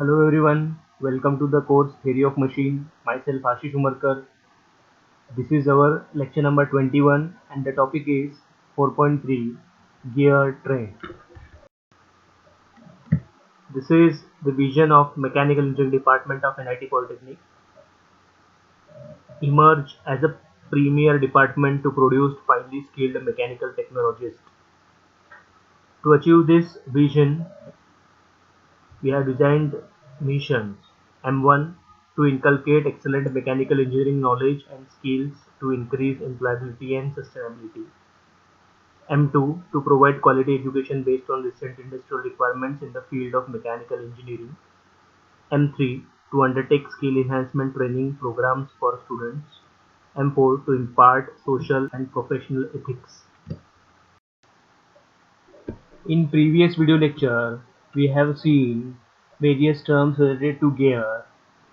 Hello everyone, welcome to the course Theory of Machine. Myself Ashish Umarkar. This is our lecture number 21 and the topic is 4.3 Gear Train. This is the vision of Mechanical Engineering Department of NIT Polytechnic. Emerge as a premier department to produce finely skilled mechanical technologists. To achieve this vision, we have designed missions. M1 to inculcate excellent mechanical engineering knowledge and skills to increase employability and sustainability. M2 to provide quality education based on recent industrial requirements in the field of mechanical engineering. M3 to undertake skill enhancement training programs for students. M4 to impart social and professional ethics. In previous video lecture, we have seen various terms related to gear.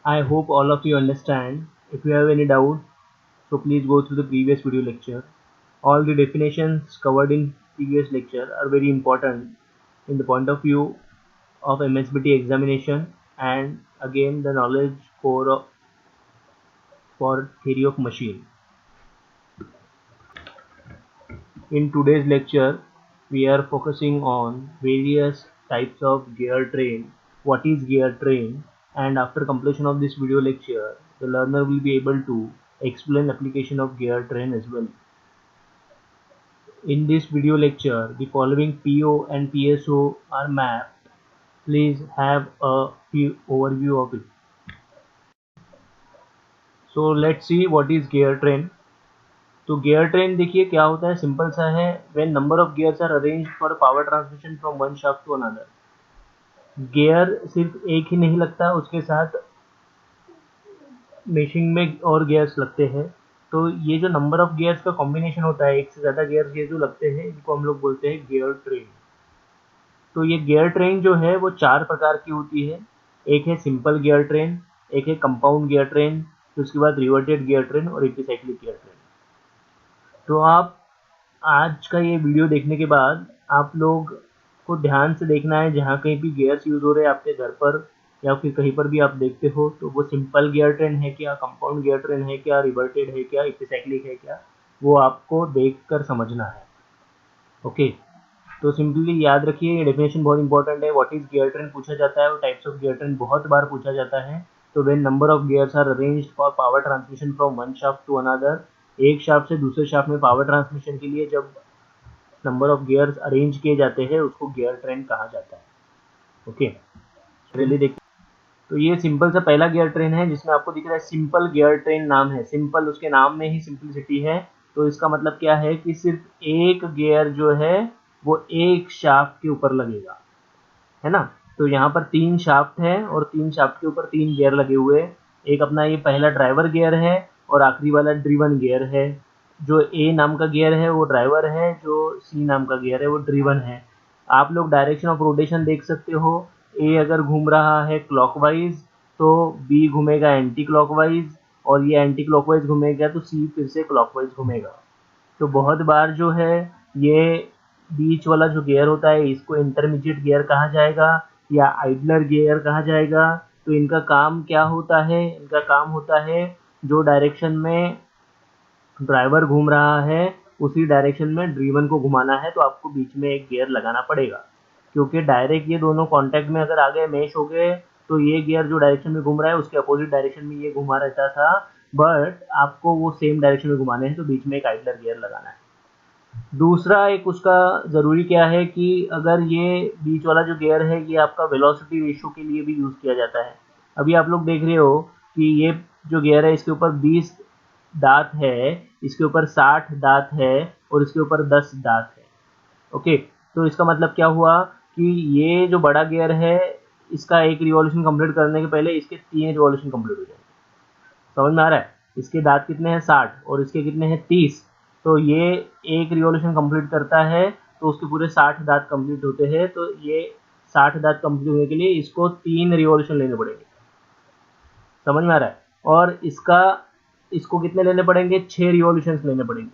I hope all of you understand. If you have any doubt, so please go through the previous video lecture. All the definitions covered in previous lecture are very important in the point of view of MSBT examination and again the knowledge for theory of machine. In today's lecture, we are focusing on various types of gear train, what is gear train, and after completion of this video lecture, the learner will be able to explain application of gear train as well. In this video lecture, the following PO and PSO are mapped. Please have a few overview of it. So let's see what is gear train. तो gear train देखिए क्या होता है, simple सा है. When number of gears are arranged for power transmission from one shaft to another. Gear सिर्फ एक ही नहीं लगता, उसके साथ मशीन में और गियर्स लगते हैं. तो ये जो नंबर ऑफ गियर्स का कॉम्बिनेशन होता है, एक से ज़्यादा गियर्स ये जो लगते हैं, इनको हम लोग बोलते हैं गियर ट्रेन. तो ये गियर ट्रेन जो है वो चार प्रकार की होती है. एक है सिंपल गियर ट्रेन, एक है कंपाउंड गियर ट्रेन, फिर उसके बाद रिवर्टेड गियर ट्रेन और एपिसाइक्लिक गियर ट्रेन. तो आप आज का ये वीडियो देखने के बाद आप लोग को ध्यान से देखना है, जहाँ कहीं भी गियर्स यूज़ हो रहे हैं आपके घर पर या फिर कहीं पर भी आप देखते हो, तो वो सिंपल गियर ट्रेन है क्या, कंपाउंड गियर ट्रेन है क्या, रिवर्टेड है क्या, एपिसाइक्लिक है क्या, वो आपको देखकर समझना है. ओके, तो सिंपली याद रखिए, ये डेफिनेशन बहुत इंपॉर्टेंट है. व्हाट इज गियर ट्रेन पूछा जाता है और टाइप्स ऑफ गियर ट्रेन बहुत बार पूछा जाता है. तो when number of gears are arranged for power transmission from one shaft to another, एक शाफ्ट से दूसरे शाफ्ट में पावर ट्रांसमिशन के लिए जब नंबर ऑफ गियर्स अरेंज किए जाते हैं उसको गियर ट्रेन कहा जाता है. ओके, चलिए देखिए. तो ये सिंपल सा पहला गियर ट्रेन है जिसमें आपको दिख रहा है सिंपल गियर ट्रेन नाम है. सिंपल, उसके नाम में ही सिंपलिसिटी है. तो इसका मतलब क्या है कि सिर्फ एक गियर जो है वो एक शाफ्ट के ऊपर लगेगा, है ना. तो यहाँ पर तीन शाफ्ट है और तीन शाफ्ट के ऊपर तीन गियर लगे हुए. एक अपना ये पहला ड्राइवर गियर है और आखिरी वाला ड्रिवन गियर है. जो ए नाम का गियर है वो ड्राइवर है, जो सी नाम का गियर है वो ड्रिवन है. आप लोग डायरेक्शन ऑफ रोटेशन देख सकते हो. ए अगर घूम रहा है क्लॉकवाइज तो बी घूमेगा एंटी क्लॉकवाइज, और ये एंटी क्लॉकवाइज घूमेगा तो सी फिर से क्लॉकवाइज घूमेगा. तो बहुत बार जो है ये बीच वाला जो गियर होता है इसको इंटरमीडिएट गियर कहा जाएगा या आइडलर गियर कहा जाएगा. तो इनका काम क्या होता है, इनका काम होता है जो डायरेक्शन में ड्राइवर घूम रहा है उसी डायरेक्शन में ड्रीवन को घुमाना है. तो आपको बीच में एक गियर लगाना पड़ेगा, क्योंकि डायरेक्ट ये दोनों कांटेक्ट में अगर आ गए, मैश हो गए, तो ये गियर जो डायरेक्शन में घूम रहा है उसके अपोजिट डायरेक्शन में ये घुमा रहता था, बट आपको वो सेम डायरेक्शन में घुमाने हैं तो बीच में एक आइडलर गियर लगाना है. दूसरा एक उसका ज़रूरी क्या है कि अगर ये बीच वाला जो गियर है ये आपका वेलोसिटी रेशियो के लिए भी यूज़ किया जाता है. अभी आप लोग देख रहे हो कि ये जो गियर है इसके ऊपर 20 दांत है, इसके ऊपर 60 दांत है और इसके ऊपर 10 दांत है. ओके, तो इसका मतलब क्या हुआ कि ये जो बड़ा गियर है इसका एक रिवॉल्यूशन कंप्लीट करने के पहले इसके 3 रिवॉल्यूशन कंप्लीट हो जाएंगे. समझ में आ रहा है. इसके दांत कितने हैं 60 और इसके कितने हैं 30. तो ये एक रिवॉल्यूशन कंप्लीट करता है तो उसके पूरे 60 दांत कंप्लीट होते हैं. तो ये 60 दांत कंप्लीट होने के लिए इसको 3 रिवॉल्यूशन लेने पड़ेंगे. समझ में आ रहा है. और इसको कितने लेने पड़ेंगे, 6 रिवॉल्यूशन लेने पड़ेंगे.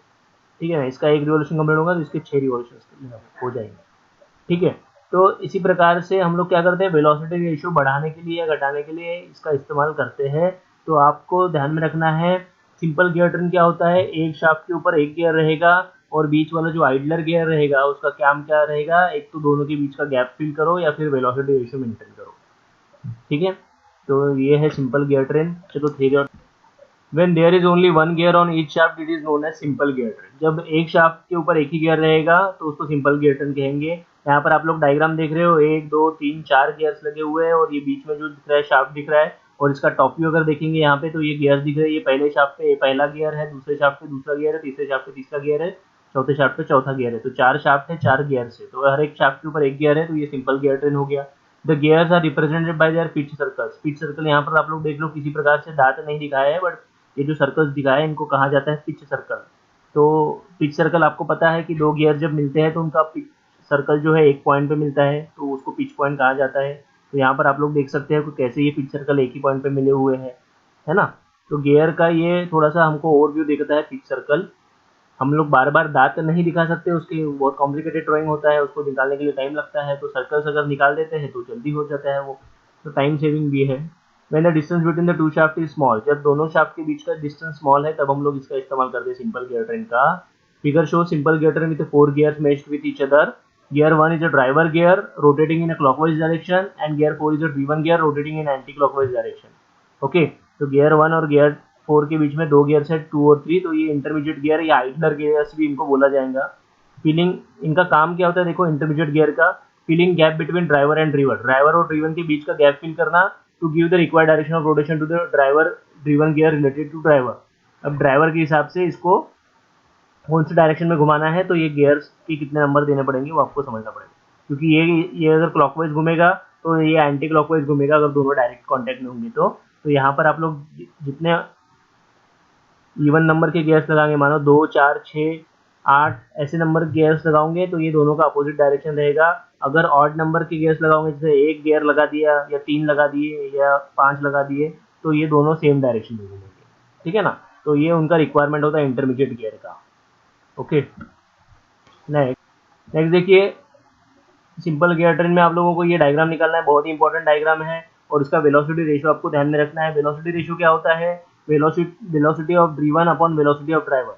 ठीक है ना, इसका एक रिवॉल्यूशन कंप्लीट होगा तो इसके 6 रिवॉल्यूशन हो जाएंगे. ठीक है. तो इसी प्रकार से हम लोग क्या करते हैं, वेलोसिटी रेशियो बढ़ाने के लिए या घटाने के लिए इसका इस्तेमाल करते हैं। तो आपको ध्यान में रखना है, सिंपल गियर ट्रेन क्या होता है, एक शाफ्ट के ऊपर एक गियर रहेगा और बीच वाला जो आइडलर गियर रहेगा उसका काम क्या रहेगा, एक तो दोनों के बीच का गैप फिल करो या फिर वेलोसिटी रेशियो मेंटेन करो। ठीक है, तो ये है सिंपल गियर ट्रेन। चलो थ्योरी और When there is only one gear on each shaft, it is known as simple gear train. जब एक शाफ्ट के ऊपर एक ही गियर रहेगा तो उसको सिंपल गियर ट्रेन कहेंगे। यहाँ पर आप लोग डायग्राम देख रहे हो, 1 2 3 4 गियर्स लगे हुए हैं और ये बीच में जो दिख रहा है शाफ्ट दिख रहा है, और इसका टॉप व्यू अगर देखेंगे यहाँ पे तो ये गियर्स दिख रहे हैं। ये पहले शाफ्ट पे पहला गियर है, दूसरे शाफ्ट पे दूसरा गियर है, तीसरे शाफ्ट पे तीसरा गियर है, चौथे शाफ्ट पे चौथा गियर है। तो 4 शाफ्ट है, 4 गियर्स है, तो हर एक शाफ्ट के ऊपर एक गियर है, तो ये सिंपल गियर ट्रेन हो गया। The gears are represented by their pitch circles. Pitch circle यहाँ पर आप लोग देख लो, किसी प्रकार से दांत नहीं दिखाया है, बट ये जो सर्कल्स दिखाए इनको कहा जाता है पिच सर्कल। तो पिच सर्कल आपको पता है कि दो गियर जब मिलते हैं तो उनका पिच सर्कल जो है एक पॉइंट पे मिलता है, तो उसको पिच पॉइंट कहा जाता है। तो यहाँ पर आप लोग देख सकते हैं कि कैसे ये पिच सर्कल एक ही पॉइंट पे मिले हुए हैं, है ना। तो गियर का ये थोड़ा सा हमको ओवरव्यू दिखाता है पिच सर्कल। हम लोग बार बार दांत नहीं दिखा सकते, उसके बहुत कॉम्प्लिकेटेड ड्राइंग होता है, उसको निकालने के लिए टाइम लगता है। तो सर्कल्स अगर निकाल देते हैं तो जल्दी हो जाता है वो, तो टाइम सेविंग भी है। When the distance between the two shaft is small, जब दोनों शाफ्ट के बीच का डिस्टेंस स्मॉल है तब हम लोग इसका इस्तेमाल करते हैं सिंपल गियर ट्रेन का। Figure show simple gear train with 4 gears meshed with each other. Gear 1 is a driver gear rotating in a clockwise direction and gear 4 is a driven gear rotating in anti-clockwise direction. Okay, तो gear 1 और gear 4 के बीच में 2 gears है, 2 और 3, तो ये intermediate gear या idler gears भी इनको बोला जाएगा। फिलिंग, इनका काम क्या होता है देखो, इंटरमीडिएट गियर का filling gap between driver and driven, driver और ड्रीवन के बीच का गैप फिल करना to give the required direction of rotation to the driver driven gear related to driver. अब ड्राइवर के हिसाब से इसको कौन सी डायरेक्शन में घुमाना है, तो ये गियर्स के कितने नंबर देने पड़ेंगे वो आपको समझना पड़ेगा, क्योंकि ये अगर क्लॉकवाइज घूमेगा तो ये एंटी क्लॉकवाइज घूमेगा अगर दोनों डायरेक्ट कांटेक्ट में होंगे। तो यहाँ पर आप लोग जितने इवन नंबर के गियर्स लगाएंगे, मानो 2 4 6 8 ऐसे नंबर गियर्स लगाओगे तो ये दोनों का अपोजिट डायरेक्शन रहेगा। अगर ऑड नंबर के गियर्स लगाओगे, जैसे एक गियर लगा दिया या 3 लगा दिए या 5 लगा दिए, तो ये दोनों सेम डायरेक्शन में घूमेंगे। ठीक है ना, तो ये उनका रिक्वायरमेंट होता है इंटरमीडिएट गियर का। ओके, नेक्स्ट देखिए, सिंपल गियर ट्रेन में आप लोगों को ये डायग्राम निकालना है, बहुत ही इंपॉर्टेंट डायग्राम है, और इसका वेलोसिटी रेशियो आपको ध्यान में रखना है। वेलोसिटी रेशियो क्या होता है, velocity of driven upon velocity of driver.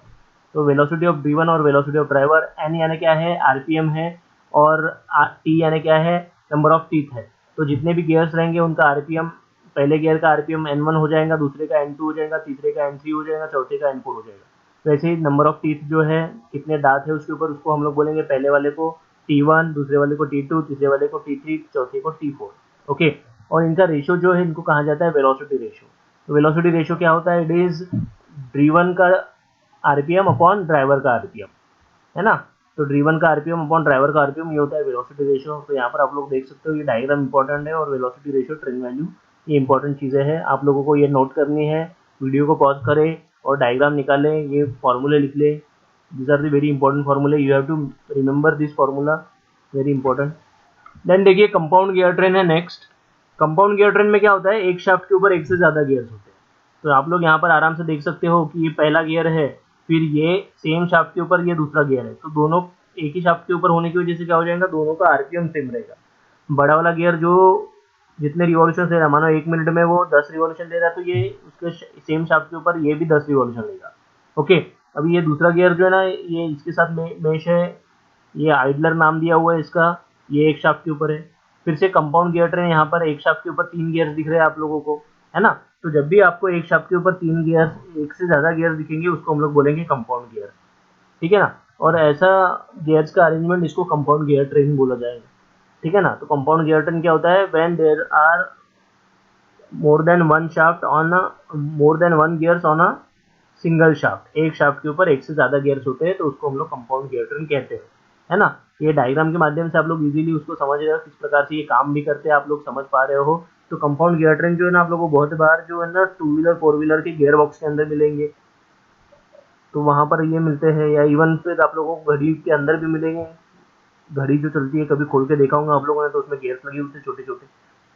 तो वेलोसिटी ऑफ ड्रीवन और वेलोसिटी ऑफ ड्राइवर, एन यानी क्या है, आरपीएम है, और टी यानी क्या है, नंबर ऑफ टीथ है। तो जितने भी गियर्स रहेंगे उनका आरपीएम, पहले गियर का आरपीएम N1 हो जाएगा, दूसरे का N2 हो जाएगा, तीसरे का N3 हो जाएगा, चौथे का N4 हो जाएगा। तो ऐसे ही नंबर ऑफ टीथ जो है, कितने दांत है उसके ऊपर, उसको हम लोग बोलेंगे पहले वाले को T1, दूसरे वाले को T2, तीसरे वाले को T3, चौथे को T4। ओके, और इनका रेशियो जो है इनको कहा जाता है वेलोसिटी रेशियो। तो वेलोसिटी रेशियो क्या होता है, इट इज ड्रीवन का आरपीएम अपॉन ड्राइवर का आरपीएम, है ना। तो ड्रीवन का आरपीएम अपॉन ड्राइवर का आरपीएम, ये होता है वेलोसिटी रेशियो। तो यहाँ पर आप लोग देख सकते हो ये डायग्राम इंपॉर्टेंट है, और वेलोसिटी रेशियो, ट्रेन वैल्यू, ये इंपॉर्टेंट चीज़ें हैं, आप लोगों को ये नोट करनी है। वीडियो को पॉज करें और डायग्राम निकालें, ये फॉर्मूले लिख लें। These are the very important formula. You have to remember this formula, very important. Then देखिए कंपाउंड गियर ट्रेन है नेक्स्ट। कंपाउंड गियर ट्रेन में क्या होता है, एक शाफ्ट के ऊपर एक से ज़्यादा गियर्स होते हैं। तो आप लोग यहाँ पर आराम से देख सकते हो कि ये पहला गियर है, फिर ये सेम शाफ्ट के ऊपर ये दूसरा गियर है, तो दोनों एक ही शाफ्ट के ऊपर होने की वजह से क्या हो जाएगा, दोनों का आरपीएम सेम रहेगा। बड़ा वाला गियर जो जितने रिवॉल्यूशन दे रहा है, मानो 1 मिनट में वो 10 रिवॉल्यूशन दे रहा है, तो ये उसके सेम शाफ्ट के ऊपर ये भी 10 रिवॉल्यूशन लेगा। ओके, अभी ये दूसरा गियर जो है ना, ये इसके साथ मेश है, ये आइडलर नाम दिया हुआ है इसका, ये एक शाफ्ट के ऊपर है। फिर से कंपाउंड गियर ट्रेन, यहाँ पर एक शाफ्ट के ऊपर 3 गियर्स दिख रहे हैं आप लोगों को, है ना। तो जब भी आपको एक शाफ्ट के ऊपर 3 गियर्स, एक से ज़्यादा गियर्स दिखेंगे, उसको हम लोग बोलेंगे कंपाउंड गियर। ठीक है ना, और ऐसा गियर्स का अरेंजमेंट, इसको कंपाउंड गियर ट्रेन बोला जाएगा। ठीक है ना, तो कंपाउंड गियर ट्रेन क्या होता है, when there are more than one shaft on more than one gears on a single shaft, एक शाफ्ट के ऊपर एक से ज्यादा गियर्स होते हैं, तो उसको हम लोग कंपाउंड गियर ट्रेन कहते हैं, है ना। ये डायग्राम के माध्यम से आप लोग इजीली उसको समझ रहे हो, किस प्रकार से ये काम भी करते हैं, आप लोग समझ पा रहे हो। तो कंपाउंड गियर ट्रेन जो है ना, आप लोगों को बहुत बार जो है ना 2 व्हीलर 4 व्हीलर के गियर बॉक्स के अंदर मिलेंगे, तो वहाँ पर ये मिलते हैं, या इवन फिर आप लोगों को घड़ी के अंदर भी मिलेंगे। घड़ी जो चलती है, कभी खोल के देखा होगा आप लोगों ने, तो उसमें गियर्स लगे होते हैं छोटे छोटे,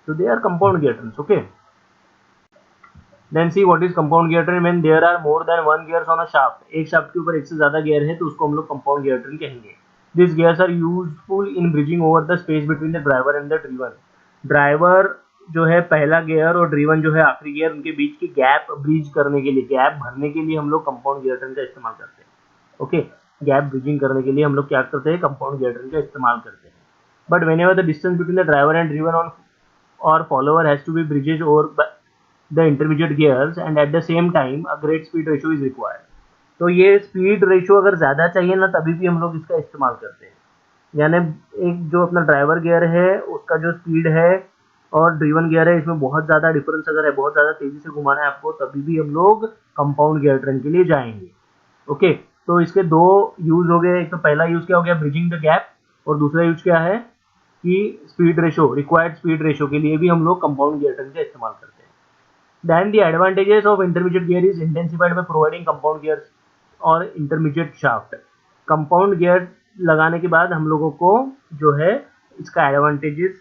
तो they are compound gear train. Okay, Then see what is compound gear train when there are more than one gears on a shaft. एक शाफ्ट के ऊपर एक से ज्यादा गियर है, तो उसको हम लोग कंपाउंड गियर ट्रेन कहेंगे। This gears are useful in bridging over the space between the driver and the driven. Driver जो है पहला गियर और ड्रीवन जो है आखिरी गियर, उनके बीच की गैप ब्रिज करने के लिए, गैप भरने के लिए हम लोग कंपाउंड गियर ट्रेन का इस्तेमाल करते हैं। ओके, गैप ब्रिजिंग करने के लिए हम लोग क्या करते हैं, कंपाउंड गियर ट्रेन का इस्तेमाल करते हैं। But whenever the distance between the driver and driven on और follower has to be bridges over the intermediate gears and at the same time a great speed ratio is required. तो ये speed ratio अगर ज़्यादा चाहिए ना, तभी भी हम लोग इसका इस्तेमाल करते हैं। यानी एक जो अपना ड्राइवर गियर है उसका जो स्पीड है और ड्रीवन गियर है, इसमें बहुत ज़्यादा डिफरेंस अगर है, बहुत ज़्यादा तेज़ी से घुमाना है आपको, तभी भी हम लोग कंपाउंड गियर ट्रेन के लिए जाएंगे। ओके, तो इसके दो यूज़ हो गए। एक तो पहला यूज़ क्या हो गया, ब्रिजिंग द गैप, और दूसरा यूज़ क्या है कि speed ratio, required speed ratio के लिए भी हम लोग कंपाउंड गियर ट्रेन का इस्तेमाल करते हैं। Then the advantages of intermediate gear is intensified by providing compound gears और intermediate shaft। कंपाउंड गियर लगाने के बाद हम लोगों को जो है इसका एडवांटेजेस,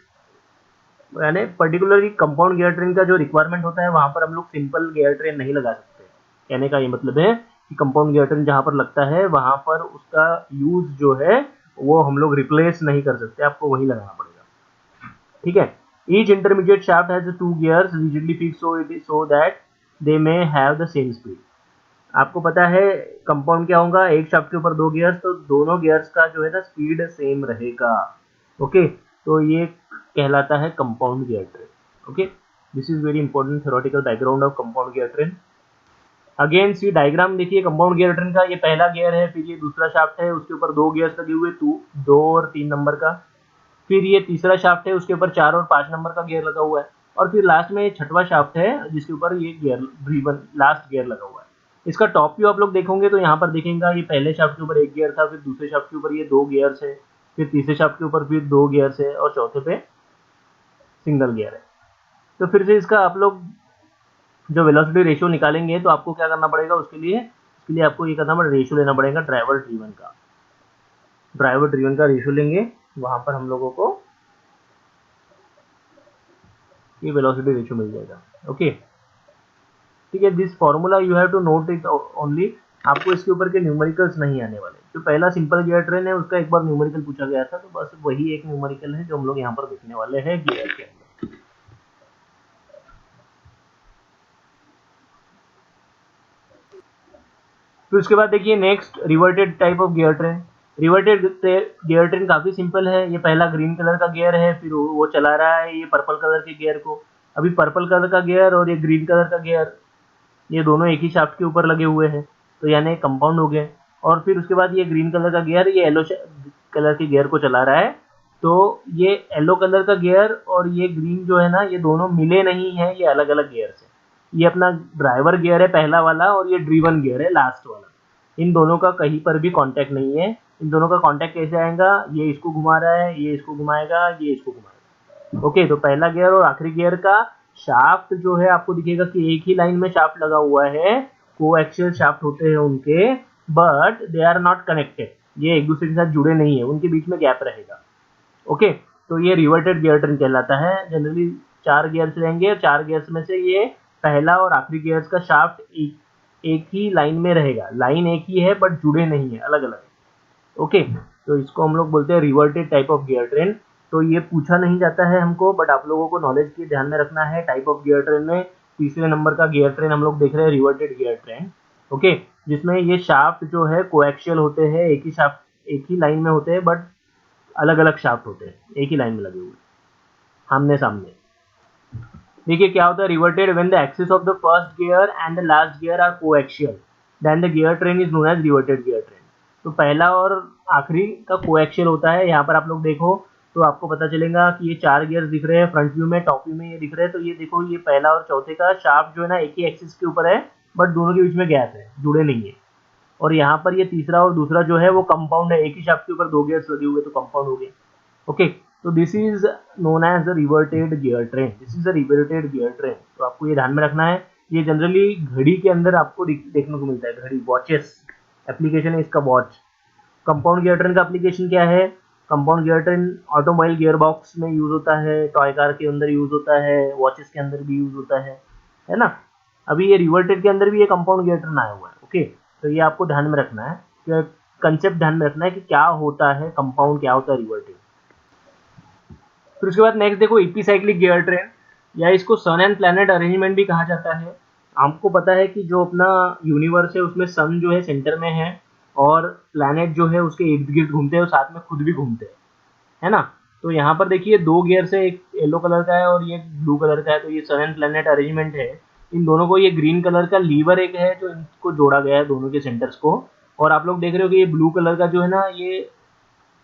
यानी पर्टिकुलरली कंपाउंड गियर ट्रेन का जो रिक्वायरमेंट होता है वहां पर हम लोग सिंपल गियर ट्रेन नहीं लगा सकते। कहने का ये मतलब है कि कंपाउंड गियर ट्रेन जहां पर लगता है वहां पर उसका यूज जो है वो हम लोग रिप्लेस नहीं कर सकते, आपको वही लगाना पड़ेगा। ठीक है, each intermediate shaft has two gears rigidly fix so that they may have the same speed. आपको पता है कंपाउंड क्या होगा, एक शाफ्ट के ऊपर दो गियर्स, तो दोनों गियर्स का जो है ना स्पीड सेम रहेगा। ओके, तो ये कहलाता है compound gear train. Okay, this is very important theoretical background of compound gear train. Again see diagram देखिए कंपाउंड गियर ट्रेन का, ये पहला गियर है, फिर ये दूसरा शाफ्ट है, उसके ऊपर दो गियर्स लगे हुए, 2 और 3 नंबर का, फिर ये तीसरा शाफ्ट है, उसके ऊपर 4 और 5 नंबर का गियर लगा हुआ है, और फिर लास्ट में छठवां शाफ्ट है जिसके ऊपर ये गियर ड्रीवन लास्ट गियर लगा हुआ है। इसका टॉप व्यू आप लोग देखोगे तो यहाँ पर देखेंगे ये पहले शाफ्ट के ऊपर एक गियर था, फिर दूसरे शाफ्ट के ऊपर ये 2 गियर्स है, फिर तीसरे शाफ्ट के ऊपर फिर 2 गियर्स है, और चौथे पे सिंगल गियर है। तो फिर से इसका आप लोग जो वेलोसिटी रेशियो निकालेंगे तो आपको क्या करना पड़ेगा, उसके लिए आपको ये करना पड़ेगा, रेशियो लेना पड़ेगा ड्राइवर ड्रीवन का रेशियो लेंगे, वहां पर हम लोगों को ये वेलोसिटी रेशियो मिल जाएगा। ओके, ठीक है, this formula you have to note it only, आपको इसके ऊपर के न्यूमेरिकल्स नहीं आने वाले। जो पहला सिंपल गियर ट्रेन है उसका एक बार न्यूमेरिकल पूछा गया था, तो बस वही एक न्यूमेरिकल है जो हम लोग यहाँ पर देखने वाले हैं गियर के अंदर। फिर उसके बाद देखिए next reverted type of gear train. Reverted gear train काफी सिंपल है। ये पहला ग्रीन कलर का गियर है, फिर वो चला रहा है ये पर्पल कलर के गियर को। अभी पर्पल कलर का गियर और ये ग्रीन कलर का गियर, ये दोनों एक ही शाफ्ट के ऊपर लगे हुए हैं, तो यानी कंपाउंड हो गए। और फिर उसके बाद ये ग्रीन कलर का गियर ये येलो कलर के गियर को चला रहा है, तो ये येलो कलर का गियर और ये ग्रीन जो है ना, ये दोनों मिले नहीं है, ये अलग अलग गियर है। ये अपना ड्राइवर गियर है पहला वाला, और ये ड्रीवन गियर है लास्ट वाला। इन दोनों का कहीं पर भी कांटेक्ट नहीं है। इन दोनों का कांटेक्ट कैसे आएगा, ये इसको घुमा रहा है, ये इसको घुमाएगा, ये इसको घुमाएगा। ओके, तो पहला गियर और आखिरी गियर का शाफ्ट जो है आपको दिखेगा कि एक ही लाइन में शाफ्ट लगा हुआ है, कोएक्सियल शाफ्ट होते हैं उनके, but they are not connected, ये एक दूसरे के साथ जुड़े नहीं है, उनके बीच में गैप रहेगा। ओके, तो ये रिवर्टेड गियर ट्रेन कहलाता है। जनरली 4 गियर्स रहेंगे, 4 गियर्स में से ये पहला और आखिरी गियर्स का शाफ्ट एक ही लाइन में रहेगा, लाइन एक ही है बट जुड़े नहीं है, अलग अलग है। ओके, तो इसको हम लोग बोलते हैं reverted type of gear train. तो ये पूछा नहीं जाता है हमको, बट आप लोगों को नॉलेज के ध्यान में रखना है। टाइप ऑफ गियर ट्रेन में तीसरे नंबर का गियर ट्रेन हम लोग देख रहे हैं, रिवर्टेड गियर ट्रेन। ओके, जिसमें ये शाफ्ट जो है कोएक्सियल होते हैं, एक ही शाफ्ट एक ही लाइन में होते हैं, बट अलग अलग शाफ्ट होते हैं, एक ही लाइन में लगे हुए आमने सामने। देखिए क्या होता है, reverted when the axis of the first gear and the last gear are coaxial then the gear train is known as reverted gear train. तो पहला और आखिरी का कोएक्सियल होता है। यहाँ पर आप लोग देखो तो आपको पता चलेगा कि ये 4 गियर्स दिख रहे हैं फ्रंट व्यू में, टॉप व्यू में ये दिख रहे हैं। तो ये देखो, ये पहला और चौथे का शाफ्ट जो है ना एक ही एक्सिस के ऊपर है, बट दोनों के बीच में गैप है, जुड़े नहीं है। और यहाँ पर ये तीसरा और दूसरा जो है वो कंपाउंड है, एक ही शाफ्ट के ऊपर 2 गियर्स लगे हुए, तो कंपाउंड हो गए। ओके, तो this is known as the reverted gear train, this is the reverted gear train. तो आपको ये ध्यान में रखना है। ये जनरली घड़ी के अंदर आपको देखने को मिलता है, घड़ी, वॉचेस, एप्लीकेशन है इसका वॉच। कंपाउंड गियर ट्रेन का एप्लीकेशन क्या है, compound gear train automobile gear box में यूज होता है, टॉय कार के अंदर यूज होता है, वॉचेस के अंदर भी यूज होता है ना। अभी ये रिवर्टेड के अंदर भी ये कंपाउंड गियर ट्रेन आया हुआ है। ओके, तो ये आपको ध्यान में रखना है कि कंसेप्ट ध्यान में रखना है कि क्या होता है कंपाउंड, क्या होता है रिवर्टिंग। फिर उसके बाद नेक्स्ट देखो एपिसाइक्लिक गियर ट्रेन, या इसको सन एंड प्लैनेट अरेंजमेंट भी कहा जाता है। आपको पता है कि जो अपना यूनिवर्स है उसमें सन जो है सेंटर में है और प्लैनेट जो है उसके इर्द गिर्द घूमते हैं और साथ में खुद भी घूमते हैं, है ना। तो यहाँ पर देखिए दो गियर से, एक येलो कलर का है और ये ब्लू कलर का है, तो ये सन एंड प्लैनेट अरेंजमेंट है। इन दोनों को, ये ग्रीन कलर का लीवर एक है जो इनको जोड़ा गया है दोनों के सेंटर्स को, और आप लोग देख रहे हो कि ये ब्लू कलर का जो है ना ये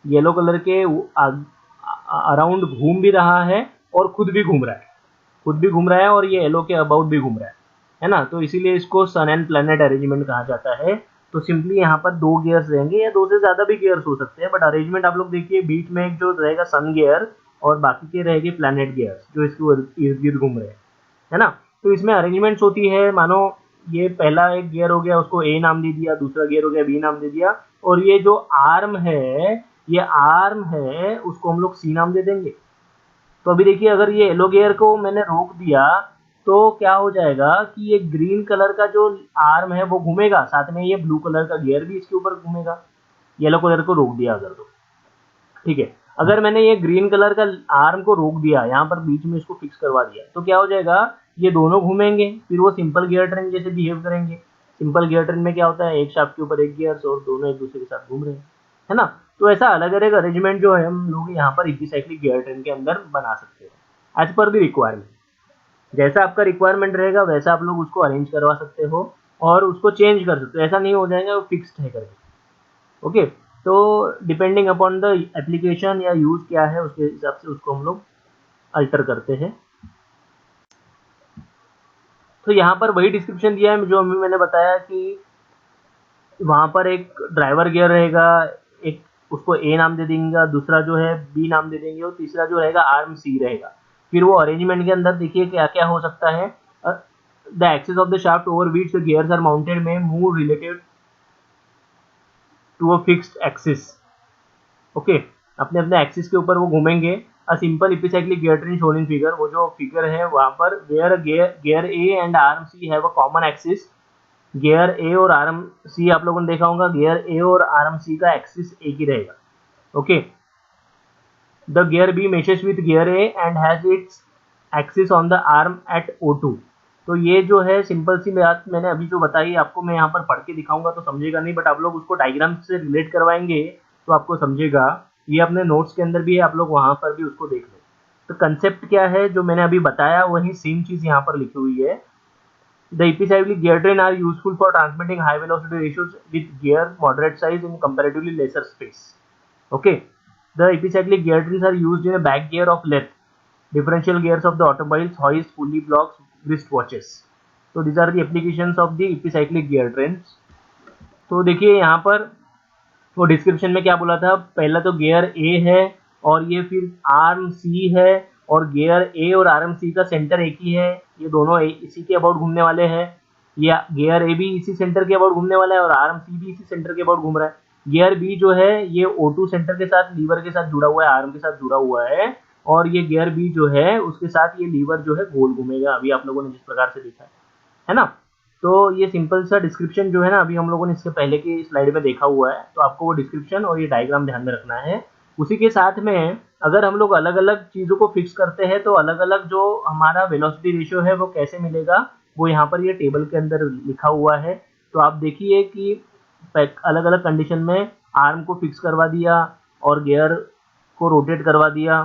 येलो कलर के अराउंड घूम भी रहा है और खुद भी घूम रहा है, खुद भी घूम रहा है और ये येलो के अबाउट भी घूम रहा है ना। तो इसीलिए इसको सन एंड प्लैनेट अरेंजमेंट कहा जाता है। तो सिंपली यहाँ पर दो गियर्स रहेंगे या दो से ज्यादा भी गियर्स हो सकते हैं, बट अरेंजमेंट आप लोग देखिए बीच में एक जो रहेगा सन गियर और बाकी के रहेंगे प्लैनेट गियर्स जो इसके इर्द गिर्द घूम रहे हैं, है ना। तो इसमें अरेंजमेंट्स होती है, मानो ये पहला एक गियर हो गया उसको ए नाम दे दिया, दूसरा गियर हो गया बी नाम दे दिया, और ये जो आर्म है, ये आर्म है उसको हम लोग सी नाम दे देंगे। तो अभी देखिए अगर ये येलो गियर को मैंने रोक दिया तो क्या हो जाएगा कि ये ग्रीन कलर का जो आर्म है वो घूमेगा, साथ में ये ब्लू कलर का गियर भी इसके ऊपर घूमेगा, येलो कलर को रोक दिया अगर तो, ठीक है। अगर मैंने ये ग्रीन कलर का आर्म को रोक दिया, यहाँ पर बीच में इसको फिक्स करवा दिया, तो क्या हो जाएगा, ये दोनों घूमेंगे, फिर वो सिंपल गियर ट्रेन जैसे बिहेव करेंगे। सिंपल गियर ट्रेन में क्या होता है, एक शाफ्ट के ऊपर एक गियर और दोनों एक दूसरे के साथ घूम रहे हैं, है ना। तो ऐसा अलग अलग अरेंजमेंट जो है हम लोग यहाँ पर एपिसाइक्लिक गियर ट्रेन के अंदर बना सकते हैं एज पर द रिक्वायरमेंट। जैसा आपका रिक्वायरमेंट रहेगा वैसा आप लोग उसको अरेंज करवा सकते हो और उसको चेंज कर सकते हो, ऐसा नहीं हो जाएगा वो फिक्स्ड है करके। ओके, तो डिपेंडिंग अपॉन द एप्लीकेशन या यूज क्या है उसके हिसाब से उसको हम लोग अल्टर करते हैं। तो यहाँ पर वही डिस्क्रिप्शन दिया है जो अभी मैंने बताया कि वहाँ पर एक ड्राइवर गियर रहेगा, एक उसको ए नाम दे देंगे, दूसरा जो है बी नाम दे देंगे और तीसरा जो रहेगा आर्म सी रहेगा। फिर वो अरेंजमेंट के अंदर देखिए क्या क्या हो सकता है। The axis of the shaft over which the gears are mounted may move related to a fixed axis. Okay, अपने अपने एक्सिस के ऊपर वो घूमेंगे। A simple epicyclic gear train shown in figure, वो जो फिगर है वहाँ पर where gear A and arm C have a common axis. Gear A और आर्म सी आप लोगों ने देखा होगा, गियर ए और आर्म सी का एक्सिस एक ही रहेगा। Okay, the gear B meshes with gear A and has its axis on the arm at O2। तो ये जो है सिंपल सी बात मैंने अभी जो बताई आपको, मैं यहाँ पर पढ़ के दिखाऊंगा तो समझेगा नहीं, बट आप लोग उसको डायग्राम से रिलेट करवाएंगे तो आपको समझेगा। ये अपने नोट्स के अंदर भी है, आप लोग वहां पर भी उसको देख लो। तो कंसेप्ट क्या है जो मैंने अभी बताया वही सेम चीज यहाँ पर लिखी हुई है। The epicyclic gear train are useful for transmitting high velocity ratios with gear moderate size in comparatively lesser space. Okay, the epicyclic gear trains are used in a back gear of length, differential gears of the automobiles, hoist, pulley blocks, wristwatches. So these are the applications of the epicyclic gear trains. तो देखिए यहाँ पर वो description में क्या बोला था, पहला तो गियर ए है और ये फिर आर्म सी है, और गियर ए और आर्म सी का सेंटर एक ही है, ये दोनों इसी के अबाउट घूमने वाले हैं। ये गियर ए भी इसी सेंटर के अबाउट घूमने वाला है और आर्म सी भी इसी सेंटर के अबाउट घूम रहा है। गियर बी जो है ये O2 सेंटर के साथ लीवर के साथ जुड़ा हुआ है, आर्म के साथ जुड़ा हुआ है, और ये गियर बी जो है उसके साथ ये लीवर जो है गोल घूमेगा, अभी आप लोगों ने जिस प्रकार से देखा है ना। तो ये सिंपल सा डिस्क्रिप्शन जो है ना अभी हम लोगों ने इसके पहले की स्लाइड में देखा हुआ है, तो आपको वो डिस्क्रिप्शन और ये डायग्राम ध्यान में रखना है। उसी के साथ में अगर हम लोग अलग अलग चीज़ों को फिक्स करते हैं तो अलग अलग जो हमारा वेलोसिटी रेशियो है वो कैसे मिलेगा, वो यहाँ पर ये टेबल के अंदर लिखा हुआ है। तो आप देखिए कि अलग अलग कंडीशन में आर्म को फिक्स करवा दिया और गियर को रोटेट करवा दिया,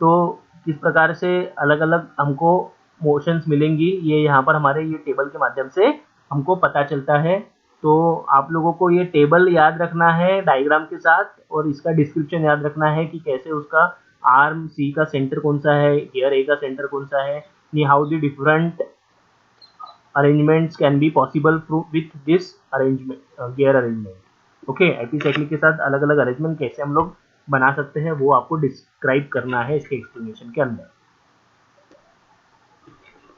तो किस प्रकार से अलग अलग हमको मोशंस मिलेंगी, ये यहाँ पर हमारे ये टेबल के माध्यम से हमको पता चलता है। तो आप लोगों को ये टेबल याद रखना है डायग्राम के साथ, और इसका डिस्क्रिप्शन याद रखना है कि कैसे उसका आर्म सी का सेंटर कौन सा है, गियर ए का सेंटर कौन सा है, how the different arrangements can be possible with this arrangement gear arrangement. Okay, epicyclic के साथ अलग अलग अरेंजमेंट कैसे हम लोग बना सकते हैं वो आपको डिस्क्राइब करना है इसके एक्सप्लेनेशन के अंदर।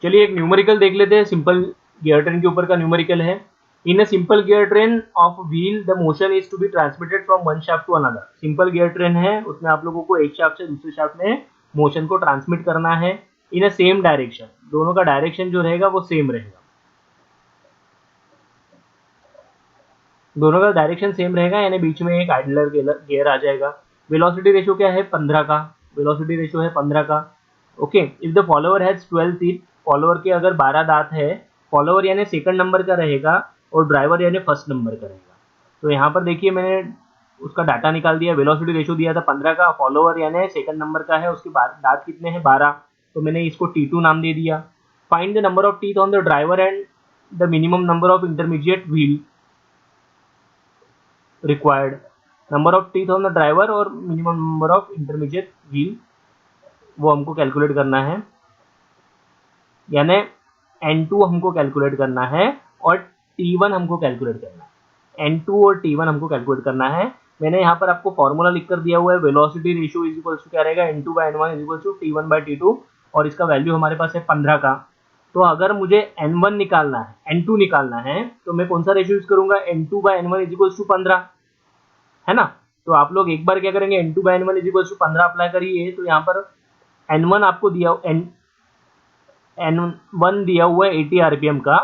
चलिए एक न्यूमेरिकल देख लेते हैं, सिंपल गियर ट्रेन के ऊपर का न्यूमेरिकल है। In a simple gear train of wheel the motion is to be transmitted from one shaft to another. Simple gear train है, उसमें आप लोगों को एक शाफ्ट से दूसरे शाफ्ट में मोशन को ट्रांसमिट करना है इन अ सेम डायरेक्शन, दोनों का डायरेक्शन जो रहेगा वो सेम रहेगा। दोनों का डायरेक्शन सेम रहेगा, यानी बीच में एक आइडलर गियर आ जाएगा। वेलोसिटी रेशियो क्या है, 15 का। वेलोसिटी रेशियो है 15 का। Okay, if the follower has 12 teeth, follower के अगर 12 दांत है, फॉलोअर यानी सेकंड नंबर का रहेगा और ड्राइवर यानी फर्स्ट नंबर का रहेगा। तो यहाँ पर देखिए मैंने उसका डाटा निकाल दिया, वेलोसिटी रेशियो दिया था 15 का, फॉलोअर यानी सेकंड नंबर का है, उसके दांत कितने हैं, 12, तो मैंने इसको T2 नाम दे दिया। Find the number of teeth on the driver and the minimum number of intermediate wheel required. Number of teeth on the driver और minimum number of intermediate wheel वो हमको कैलकुलेट करना है, यानी N2 हमको कैलकुलेट करना है और T1 हमको कैलकुलेट करना है। N2 और T1 हमको कैलकुलेट करना है। मैंने यहाँ पर आपको फॉर्मूला लिख कर दिया हुआ है, velocity ratio is equal to क्या रहेगा, N2/N1 is equal to T1/T2, और इसका वैल्यू हमारे पास है 15 का। तो अगर मुझे N1 निकालना है, N2 निकालना है, तो मैं कौन सा रेशियो यूज करूंगा, N2/N1 इज इक्वल टू 15, है ना। तो आप लोग एक बार क्या करेंगे, N2/N1 is equal to 15 apply करिए, तो यहाँ पर N1 आपको दिया, N1 दिया हुआ है 80 आरपीएम का,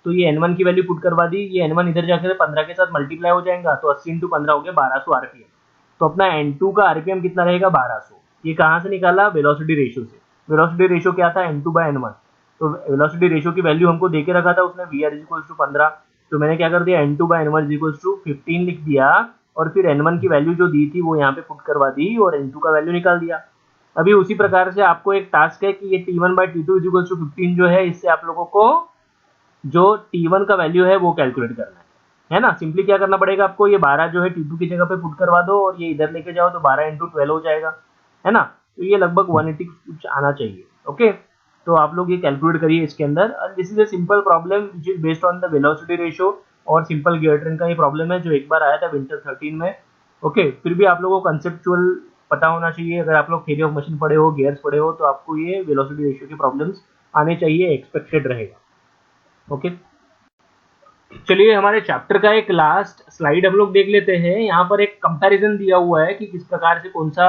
तो ये N1 की वैल्यू पुट करवा दी, ये N1 इधर जाकर 15 के साथ मल्टीप्लाई हो जाएगा, तो 80 इंटू 15 हो गया 1200 आरपीएम। तो अपना N2 का आरपीएम कितना रहेगा, 1200। ये कहाँ से निकाला, वेलोसिटी रेशियो से। वेलोसिटी रेशियो क्या था, N2/N1। तो वेलोसिटी रेशियो की वैल्यू हमको देके रखा था उसने, VR इज इक्वल टू 15, तो मैंने क्या कर दिया, N2/N1 इज इक्वल टू 15 लिख दिया, और फिर N1 की वैल्यू जो दी थी वो यहाँ पे पुट करवा दी और N2 का वैल्यू निकाल दिया। अभी उसी प्रकार से आपको एक टास्क है कि ये T1/T2 इज इक्वल टू 15 जो है, इससे आप लोगों को जो T1 का वैल्यू है वो कैलकुलेट करना है ना। सिंपली क्या करना पड़ेगा आपको, ये 12 जो है T2 की जगह पे पुट करवा दो और ये इधर लेके जाओ, तो 12 इंटू 12 हो जाएगा, है ना। तो ये लगभग 180 कुछ आना चाहिए। ओके, तो आप लोग ये कैलकुलेट करिए इसके अंदर। This is a simple problem which is based on the velocity ratio और सिंपल गियर ट्रेन का ये प्रॉब्लम है जो एक बार आया था विंटर 13 में। ओके, फिर भी आप लोगों को कंसेप्चुअल पता होना चाहिए। अगर आप लोग थ्योरी ऑफ मशीन पढ़े हो, गियर्स पढ़े हो, तो आपको ये वेलोसिटी रेशियो के प्रॉब्लम्स आने चाहिए, एक्सपेक्टेड रहेगा। ओके, चलिए हमारे चैप्टर का एक लास्ट स्लाइड हम लोग देख लेते हैं। यहाँ पर एक कंपैरिजन दिया हुआ है कि किस प्रकार से कौन सा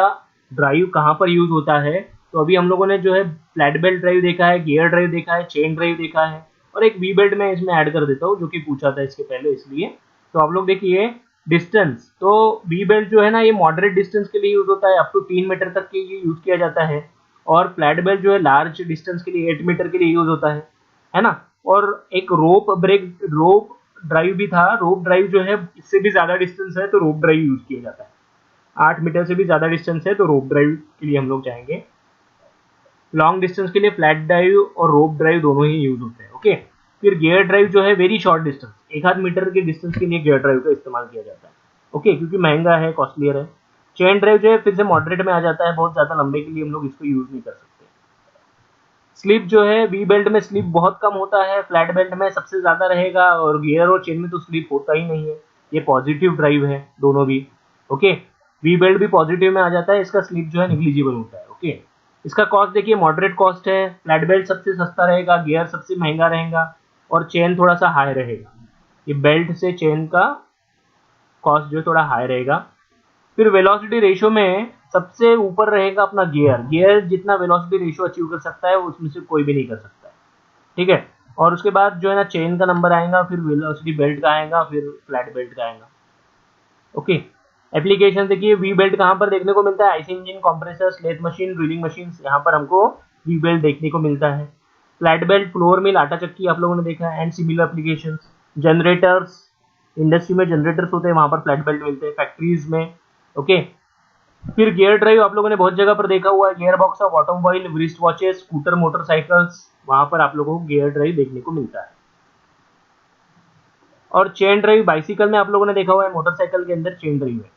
ड्राइव कहाँ पर यूज होता है। तो अभी हम लोगों ने जो है फ्लैट बेल्ट ड्राइव देखा है, गियर ड्राइव देखा है, चेन ड्राइव देखा है, और एक वी बेल्ट में इसमें ऐड कर देता हूँ जो कि पूछा था इसके पहले, इसलिए। तो आप लोग देखिए डिस्टेंस, तो वी बेल्ट जो है ना, ये मॉडरेट डिस्टेंस के लिए यूज होता है, अप टू 3 मीटर तक के लिए यूज किया जाता है। और फ्लैट बेल्ट जो है लार्ज डिस्टेंस के लिए 8 मीटर के लिए यूज होता है ना। और एक रोप ड्राइव भी था। रोप ड्राइव जो है इससे भी ज्यादा डिस्टेंस है तो रोप ड्राइव यूज किया जाता है। 8 मीटर से भी ज्यादा डिस्टेंस है तो रोप ड्राइव के लिए हम लोग जाएंगे। लॉन्ग डिस्टेंस के लिए फ्लैट ड्राइव और रोप ड्राइव दोनों ही यूज होते हैं। ओके, फिर गियर ड्राइव जो है वेरी शॉर्ट डिस्टेंस, 1 मीटर के डिस्टेंस के लिए गियर ड्राइव का इस्तेमाल किया जाता है। ओके, क्योंकि महंगा है, कॉस्टलियर है। चेन ड्राइव जो है फिर से मॉडरेट में आ जाता है, बहुत ज्यादा लंबे के लिए हम लोग इसको यूज नहीं कर सकते। स्लिप जो है वी बेल्ट में स्लिप बहुत कम होता है, फ्लैट बेल्ट में सबसे ज्यादा रहेगा, और गियर और चेन में तो स्लिप होता ही नहीं है। ये पॉजिटिव ड्राइव है दोनों भी। ओके, वी बेल्ट भी पॉजिटिव में आ जाता है, इसका स्लिप जो है निग्लिजिबल होता है। ओके, इसका कॉस्ट देखिए मॉडरेट कॉस्ट है, फ्लैट बेल्ट सबसे सस्ता रहेगा, गियर सबसे महंगा रहेगा, और चेन थोड़ा सा हाई रहेगा। ये बेल्ट से चेन का कॉस्ट जो थोड़ा हाई रहेगा। फिर वेलोसिटी रेशियो में सबसे ऊपर रहेगा अपना गियर। गियर जितना वेलोसिटी रेशियो अचीव कर सकता है उसमें से कोई भी नहीं कर सकता है, ठीक है। और उसके बाद जो है ना चेन का नंबर आएगा, फिर वेलोसिटी बेल्ट का आएगा, फिर फ्लैट बेल्ट का आएगा। ओके, एप्लीकेशन देखिए वी बेल्ट कहाँ पर देखने को मिलता है, IC engine, compressor, slate machine, drilling machine, यहाँ पर हमको वी बेल्ट देखने को मिलता है। फ्लैट बेल्ट फ्लोर मिल, आटा चक्की आप लोगों ने देखा है, and similar application. Generators, industry में जनरेटर्स होते हैं, वहां पर फ्लैट बेल्ट मिलते हैं, फैक्ट्रीज में। ओके, फिर गियर ड्राइव आप लोगों ने बहुत जगह पर देखा हुआ है, gear box of automobile, wrist watches, scooter, motorcycles, वहां पर आप लोगों को गियर ड्राइव देखने को मिलता है। और चेन ड्राइव बाइसिकल में आप लोगों ने देखा हुआ है, मोटरसाइकिल के अंदर चेन ड्राइव है।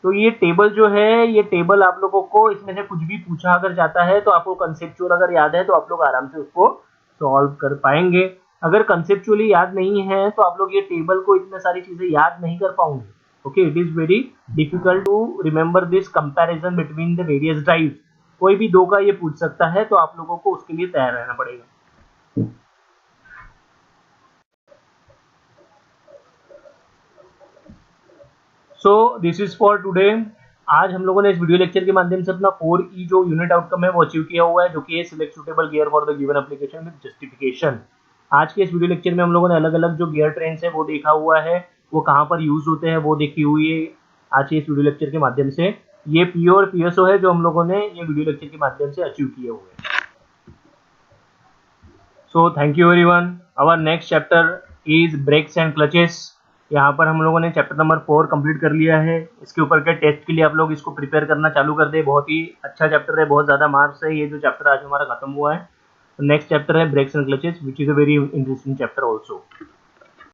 तो ये टेबल जो है, ये टेबल आप लोगों को इसमें से कुछ भी पूछा अगर जाता है तो आपको कंसेप्चुअल अगर याद है तो आप लोग आराम से उसको सॉल्व कर पाएंगे। अगर कंसेप्चुअली याद नहीं है तो आप लोग ये टेबल को इतने सारी चीजें याद नहीं कर पाओगे। Okay, it is very difficult to remember this comparison between the various drives. कोई भी दो का ये पूछ सकता है, तो आप लोगों को उसके लिए तैयार रहना पड़ेगा। So this is for today. आज हम लोगों ने इस वीडियो लेक्चर के माध्यम से अपना 4E जो यूनिट आउटकम है वो अचीव किया हुआ है, जो कि है select suitable gear for the given application with justification. आज के इस वीडियो लेक्चर में हम लोगों ने अलग अलग जो गियर ट्रेन्स है वो देखा हुआ है, वो कहाँ पर यूज होते हैं वो देखी हुई है आज के इस वीडियो लेक्चर के माध्यम से। ये पीओ और पीएसओ है जो हम लोगों ने ये वीडियो लेक्चर के माध्यम से अचीव किए हुए हैं। So thank you everyone. Our next chapter is brakes and clutches. यहाँ पर हम लोगों ने चैप्टर नंबर 4 कंप्लीट कर लिया है। इसके ऊपर के टेस्ट के लिए आप लोग इसको प्रिपेयर करना चालू कर दे। बहुत ही अच्छा चैप्टर है, बहुत ज़्यादा मार्क्स है। ये जो चैप्टर आज हमारा खत्म हुआ है, नेक्स्ट चैप्टर है brakes and clutches, which is a very interesting chapter also.